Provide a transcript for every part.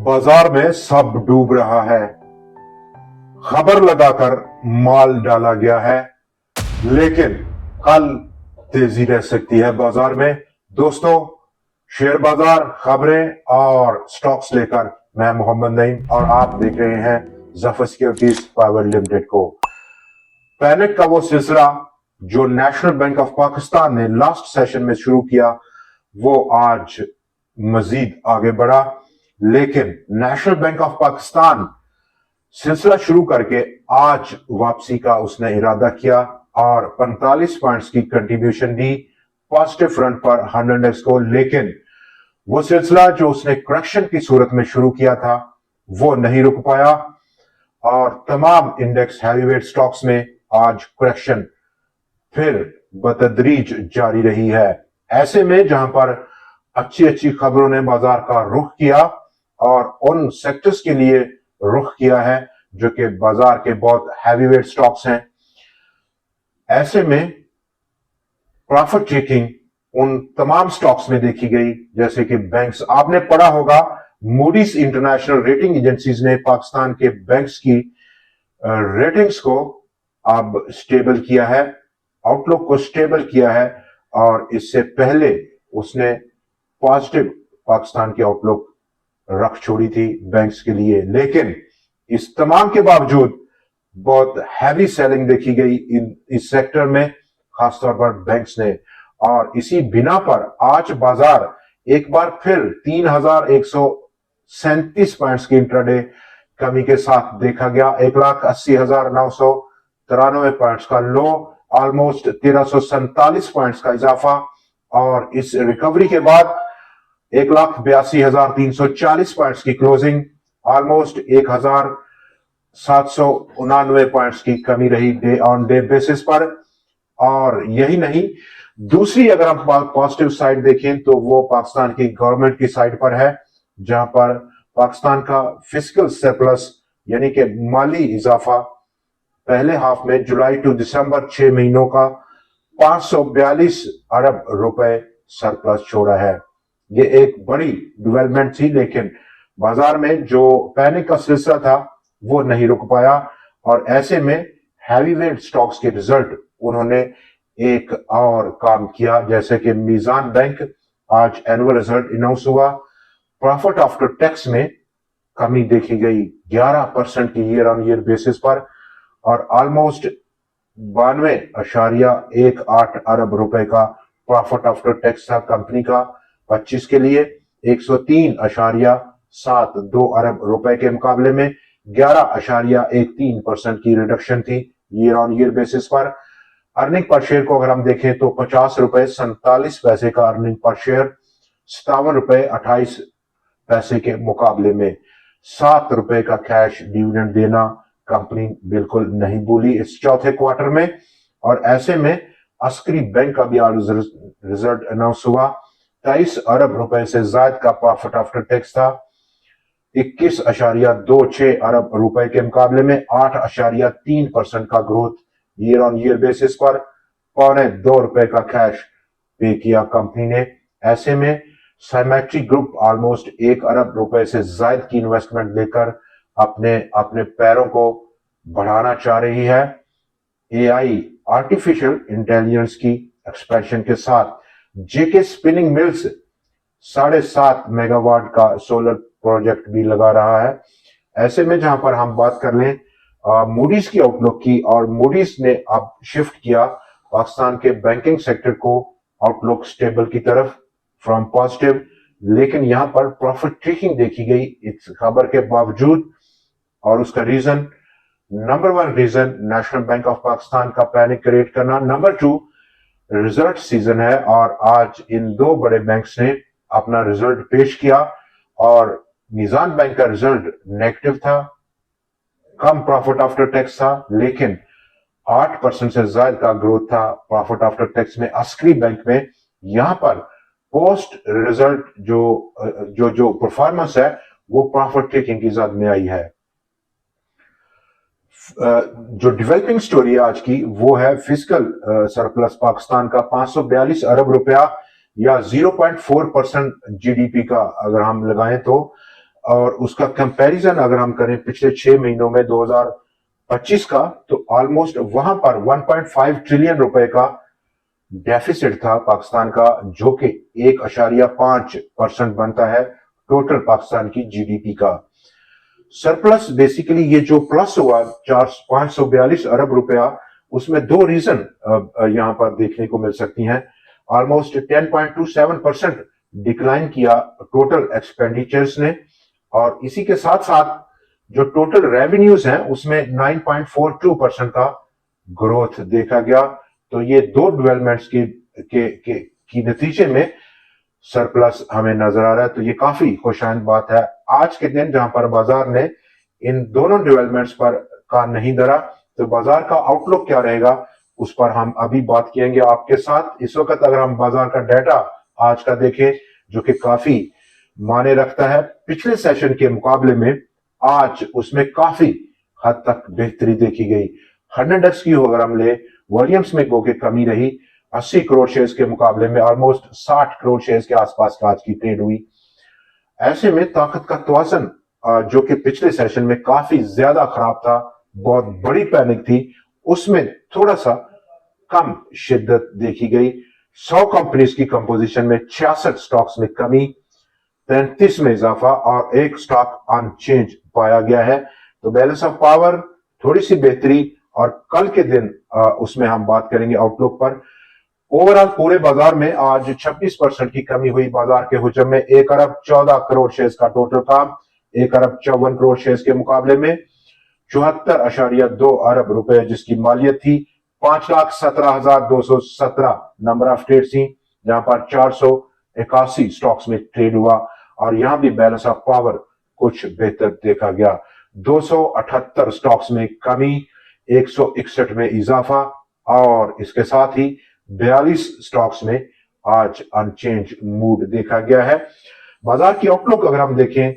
बाजार में सब डूब रहा है। खबर लगाकर माल डाला गया है, लेकिन कल तेजी रह सकती है बाजार में। दोस्तों, शेयर बाजार, खबरें और स्टॉक्स लेकर मैं मोहम्मद नईम और आप देख रहे हैं जफर सिक्योरिटीज प्राइवेट लिमिटेड को। पैनिक का वो सिलसिला जो नेशनल बैंक ऑफ पाकिस्तान ने लास्ट सेशन में शुरू किया, वो आज मजीद आगे बढ़ा। लेकिन नेशनल बैंक ऑफ पाकिस्तान सिलसिला शुरू करके आज वापसी का उसने इरादा किया और 45 पॉइंट्स की कंट्रीब्यूशन दी पॉजिटिव फ्रंट पर 100 को। लेकिन वो सिलसिला जो उसने करेक्शन की सूरत में शुरू किया था, वो नहीं रुक पाया और तमाम इंडेक्स हैवीवेट स्टॉक्स में आज करेक्शन फिर बतदरीज जारी रही है। ऐसे में जहां पर अच्छी अच्छी खबरों ने बाजार का रुख किया और उन सेक्टर्स के लिए रुख किया है जो कि बाजार के बहुत हैवीवेट स्टॉक्स हैं, ऐसे में प्रॉफिट टेकिंग उन तमाम स्टॉक्स में देखी गई जैसे कि बैंक्स। आपने पढ़ा होगा मूडीज इंटरनेशनल रेटिंग एजेंसीज ने पाकिस्तान के बैंक्स की रेटिंग्स को अब स्टेबल किया है, आउटलुक को स्टेबल किया है और इससे पहले उसने पॉजिटिव पाकिस्तान की आउटलुक रख छोड़ी थी बैंक्स के लिए। लेकिन इस तमाम के बावजूद बहुत हैवी सेलिंग देखी गई इस सेक्टर में, खासतौर पर बैंक्स ने, और इसी बिना पर आज बाजार एक बार फिर 3137 पॉइंट्स की इंट्राडे कमी के साथ देखा गया। 1,80,993 पॉइंट्स का लो, ऑलमोस्ट 1347 पॉइंट्स का इजाफा और इस रिकवरी के बाद 1,82,340 पॉइंट्स की क्लोजिंग, ऑलमोस्ट 1,799 पॉइंट्स की कमी रही डे ऑन डे बेसिस पर। और यही नहीं, दूसरी अगर हम पॉजिटिव साइड देखें तो वो पाकिस्तान की गवर्नमेंट की साइड पर है, जहां पर पाकिस्तान का फिस्कल सरप्लस यानी कि माली इजाफा पहले हाफ में जुलाई टू दिसंबर 6 महीनों का 542 अरब रुपए सरप्लस छोड़ा है। ये एक बड़ी डेवलपमेंट थी, लेकिन बाजार में जो पैनिक का सिलसिला था वो नहीं रुक पाया और ऐसे में हैवीवेट स्टॉक्स के रिजल्ट उन्होंने एक और काम किया, जैसे कि मीजान बैंक आज एनुअल रिजल्ट अनाउंस हुआ। प्रॉफिट आफ्टर टैक्स में कमी देखी गई 11% की ईयर ऑन ईयर बेसिस पर और ऑलमोस्ट 92.18 अरब रुपए का प्रॉफिट आफ्टर टैक्स था कंपनी का 25 के लिए। 103.72 अरब रुपए के मुकाबले में 11.13% की रिडक्शन थी ईयर ऑन ईयर बेसिस पर। अर्निंग पर शेयर को अगर हम देखें तो 50 रुपए 47 पैसे का अर्निंग पर शेयर, 57 रुपए 28 पैसे के मुकाबले में 7 रुपए का कैश डिविडेंड देना कंपनी बिल्कुल नहीं भूली इस चौथे क्वार्टर में। और ऐसे में अस्करी बैंक का भी आज रिजल्ट अनाउंस हुआ। 23 अरब रुपए से ज्यादा का प्रॉफिट आफ्टर टैक्स था, 21.26 अरब रुपए के मुकाबले में 8.3% का growth year on year basis पर। 2.25 रुपए का कैश पे किया कंपनी ने। ऐसे में साइमेट्री ग्रुप ऑलमोस्ट 1 अरब रुपए से ज्यादा की इन्वेस्टमेंट लेकर अपने अपने पैरों को बढ़ाना चाह रही है। एआई आर्टिफिशियल इंटेलिजेंस की एक्सपेंशन के साथ जेके स्पिनिंग मिल्स 7.5 मेगावाट का सोलर प्रोजेक्ट भी लगा रहा है। ऐसे में जहां पर हम बात कर लें मूडीज की आउटलुक की, और मूडीज ने अब शिफ्ट किया पाकिस्तान के बैंकिंग सेक्टर को आउटलुक स्टेबल की तरफ फ्रॉम पॉजिटिव। लेकिन यहां पर प्रॉफिट टेकिंग देखी गई इस खबर के बावजूद और उसका reason, number 1 reason national bank of Pakistan का पैनिक क्रिएट करना, नंबर 2 रिजल्ट सीजन है और आज इन दो बड़े बैंक्स ने अपना रिजल्ट पेश किया और मीजान बैंक का रिजल्ट नेगेटिव था, कम प्रॉफिट आफ्टर टैक्स था, लेकिन 8% से ज्यादा का ग्रोथ था प्रॉफिट आफ्टर टैक्स में अस्करी बैंक में। यहां पर पोस्ट रिजल्ट जो परफॉर्मेंस है वो प्रॉफिट टेकिंग की जद में आई है। जो डेवलपिंग स्टोरी है आज की वो है फिस्कल सरप्लस पाकिस्तान का 542 अरब रुपया या 0.4% जीडीपी का अगर हम लगाएं तो और उसका कंपैरिजन अगर हम करें पिछले 6 महीनों में 2025 का, तो ऑलमोस्ट वहां पर 1.5 ट्रिलियन रुपए का डेफिसिट था पाकिस्तान का, जो कि 1.5% बनता है टोटल पाकिस्तान की जीडीपी का। सरप्लस बेसिकली ये जो प्लस हुआ 542 अरब रुपया, उसमें दो रीजन यहां पर देखने को मिल सकती हैं। ऑलमोस्ट 10.27% डिक्लाइन किया टोटल एक्सपेंडिचर्स ने, और इसी के साथ साथ जो टोटल रेवेन्यूज हैं उसमें 9.42% का ग्रोथ देखा गया। तो ये दो डेवलपमेंट्स की नतीजे में सरप्लस हमें नजर आ रहा है। तो ये काफी खुशाइंद बात है आज के दिन, जहां पर बाजार ने इन दोनों डेवलपमेंट्स पर कान नहीं धरा। तो बाजार का आउटलुक क्या रहेगा उस पर हम अभी बात करेंगे आपके साथ। इस वक्त अगर हम बाजार का डाटा आज का देखें, जो कि काफी माने रखता है पिछले सेशन के मुकाबले में, आज उसमें काफी हद तक बेहतरी देखी गई। 100x की अगर हम ले, वॉल्यूम्स में गो के कमी रही, 80 करोड़ शेयर्स के मुकाबले में ऑलमोस्ट 60 करोड़ शेयर्स के आसपास का आज की ट्रेड हुई। ऐसे में ताकत का तवाज़ुन जो कि पिछले सेशन में काफी ज्यादा खराब था, बहुत बड़ी पैनिक थी, उसमें थोड़ा सा कम शिद्दत देखी गई। 100 कंपनीज की कंपोजिशन में 66 स्टॉक्स में कमी, 33 में इजाफा और एक स्टॉक अनचेंज पाया गया है। तो बैलेंस ऑफ पावर थोड़ी सी बेहतरी, और कल के दिन उसमें हम बात करेंगे आउटलुक पर। ओवरऑल पूरे बाजार में आज 26% की कमी हुई। बाजार के हुजम में 1 अरब 14 करोड़ शेयर्स का टोटल काम, 1 अरब 54 करोड़ शेयर्स के मुकाबले में 74.2 अरब रुपए जिसकी मालियत थी। 5,17,217 नंबर ऑफ ट्रेड थी, जहां पर 481 स्टॉक्स में ट्रेड हुआ, और यहां भी बैलेंस ऑफ पावर कुछ बेहतर देखा गया। 278 स्टॉक्स में कमी, 161 में इजाफा, और इसके साथ ही 42 स्टॉक्स में आज अनचेंज मूड देखा गया है। बाजार की आउटलुक अगर हम देखें,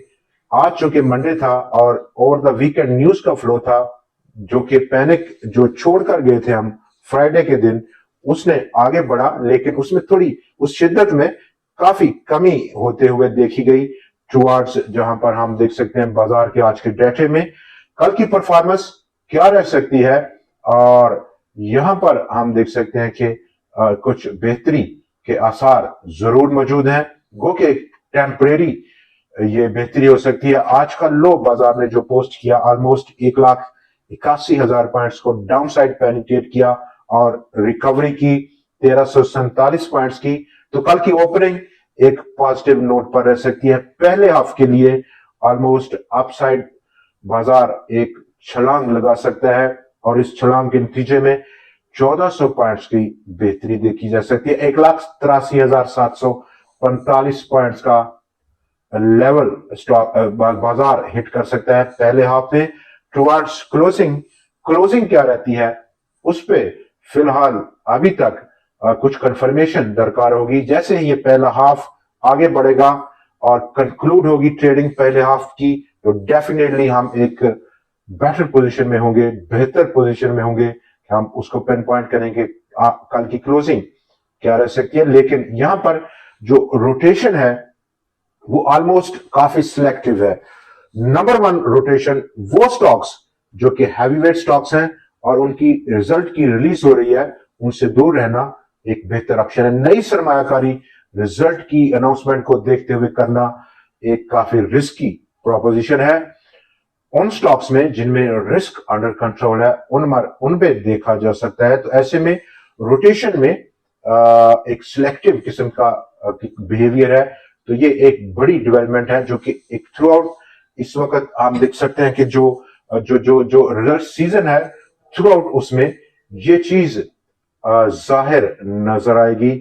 आज चूंकि मंडे था और ओवर द वीकेंड न्यूज का फ्लो था, जो कि पैनिक जो छोड़कर गए थे हम फ्राइडे के दिन, उसने आगे बढ़ा, लेकिन उसमें थोड़ी उस शिद्दत में काफी कमी होते हुए देखी गई टुवर्ड्स, जहां पर हम देख सकते हैं बाजार के आज के डेटे में कल की परफॉर्मेंस क्या रह सकती है। और यहां पर हम देख सकते हैं कि कुछ बेहतरी के आसार जरूर मौजूद हैं, गो के टेम्परेरी ये बेहतरी हो सकती है। आज का लो बाजार ने जो पोस्ट किया, ऑलमोस्ट 1,81,000 पॉइंट्स को डाउन साइड पेनिट्रेट किया, और रिकवरी की 1,347 पॉइंट्स की। तो कल की ओपनिंग एक पॉजिटिव नोट पर रह सकती है। पहले हाफ के लिए ऑलमोस्ट अपसाइड बाजार एक छलांग लगा सकता है, और इस छलांग के नतीजे में 1400 पॉइंट्स की बेहतरी देखी जा सकती है। 1,83,745 पॉइंट्स का लेवल स्टॉक बाजार हिट कर सकता है पहले हाफ में। टुवर्ड्स क्लोजिंग क्या रहती है उस पे फिलहाल अभी तक कुछ कंफर्मेशन दरकार होगी। जैसे ही ये पहला हाफ आगे बढ़ेगा और कंक्लूड होगी ट्रेडिंग पहले हाफ की, तो डेफिनेटली हम एक बेटर पोजीशन में होंगे, बेहतर पोजीशन में होंगे। हम उसको पिन पॉइंट करेंगे कल की क्लोजिंग क्या रह सकती है। लेकिन यहां पर जो रोटेशन है वो ऑलमोस्ट काफी सिलेक्टिव है। नंबर 1 रोटेशन वो स्टॉक्स जो कि हैवीवेट स्टॉक्स हैं और उनकी रिजल्ट की रिलीज हो रही है, उनसे दूर रहना एक बेहतर ऑप्शन है। नई सरमायाकारी रिजल्ट की अनाउंसमेंट को देखते हुए करना एक काफी रिस्की प्रोपोजिशन है। उन स्टॉक्स में जिनमें रिस्क अंडर कंट्रोल है उन पे देखा जा सकता है। तो ऐसे में रोटेशन में एक सिलेक्टिव किस्म का बिहेवियर है। तो ये एक बड़ी डेवलपमेंट है जो कि एक थ्रू आउट इस वक्त आप देख सकते हैं कि जो रिजल्ट सीजन है थ्रू आउट उसमें ये चीज जाहिर नजर आएगी।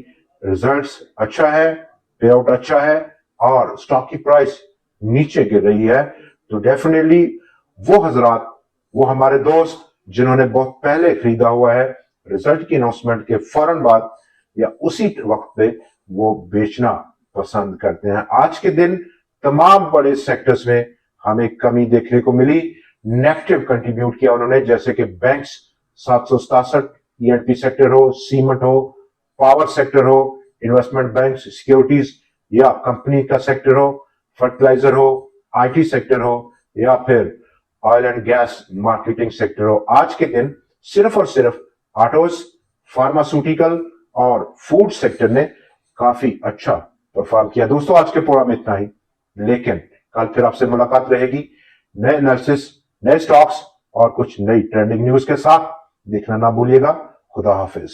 रिजल्ट्स अच्छा है, पे आउट अच्छा है, और स्टॉक की प्राइस नीचे गिर रही है। तो डेफिनेटली वो हजरात, वो हमारे दोस्त जिन्होंने बहुत पहले खरीदा हुआ है, रिजल्ट की अनाउंसमेंट के फौरन बाद या उसी वक्त पे वो बेचना पसंद करते हैं। आज के दिन तमाम बड़े सेक्टर्स में हमें कमी देखने को मिली। नेगेटिव कंट्रीब्यूट किया उन्होंने, जैसे कि बैंक्स 767, ईएनपी सेक्टर हो, सीमेंट हो, पावर सेक्टर हो, इन्वेस्टमेंट बैंक, सिक्योरिटीज या कंपनी का सेक्टर हो, फर्टिलाइजर हो, आईटी सेक्टर हो या फिर oil and gas marketing sector हो, आज के दिन सिर्फ और सिर्फ ऑटोज, फार्मास्यूटिकल और फूड सेक्टर ने काफी अच्छा परफॉर्म किया। दोस्तों, आज के प्रोग्राम में इतना ही, लेकिन कल फिर आपसे मुलाकात रहेगी नए एनालिसिस, नए स्टॉक्स और कुछ नई ट्रेंडिंग न्यूज के साथ। देखना ना भूलिएगा। खुदा हाफिज।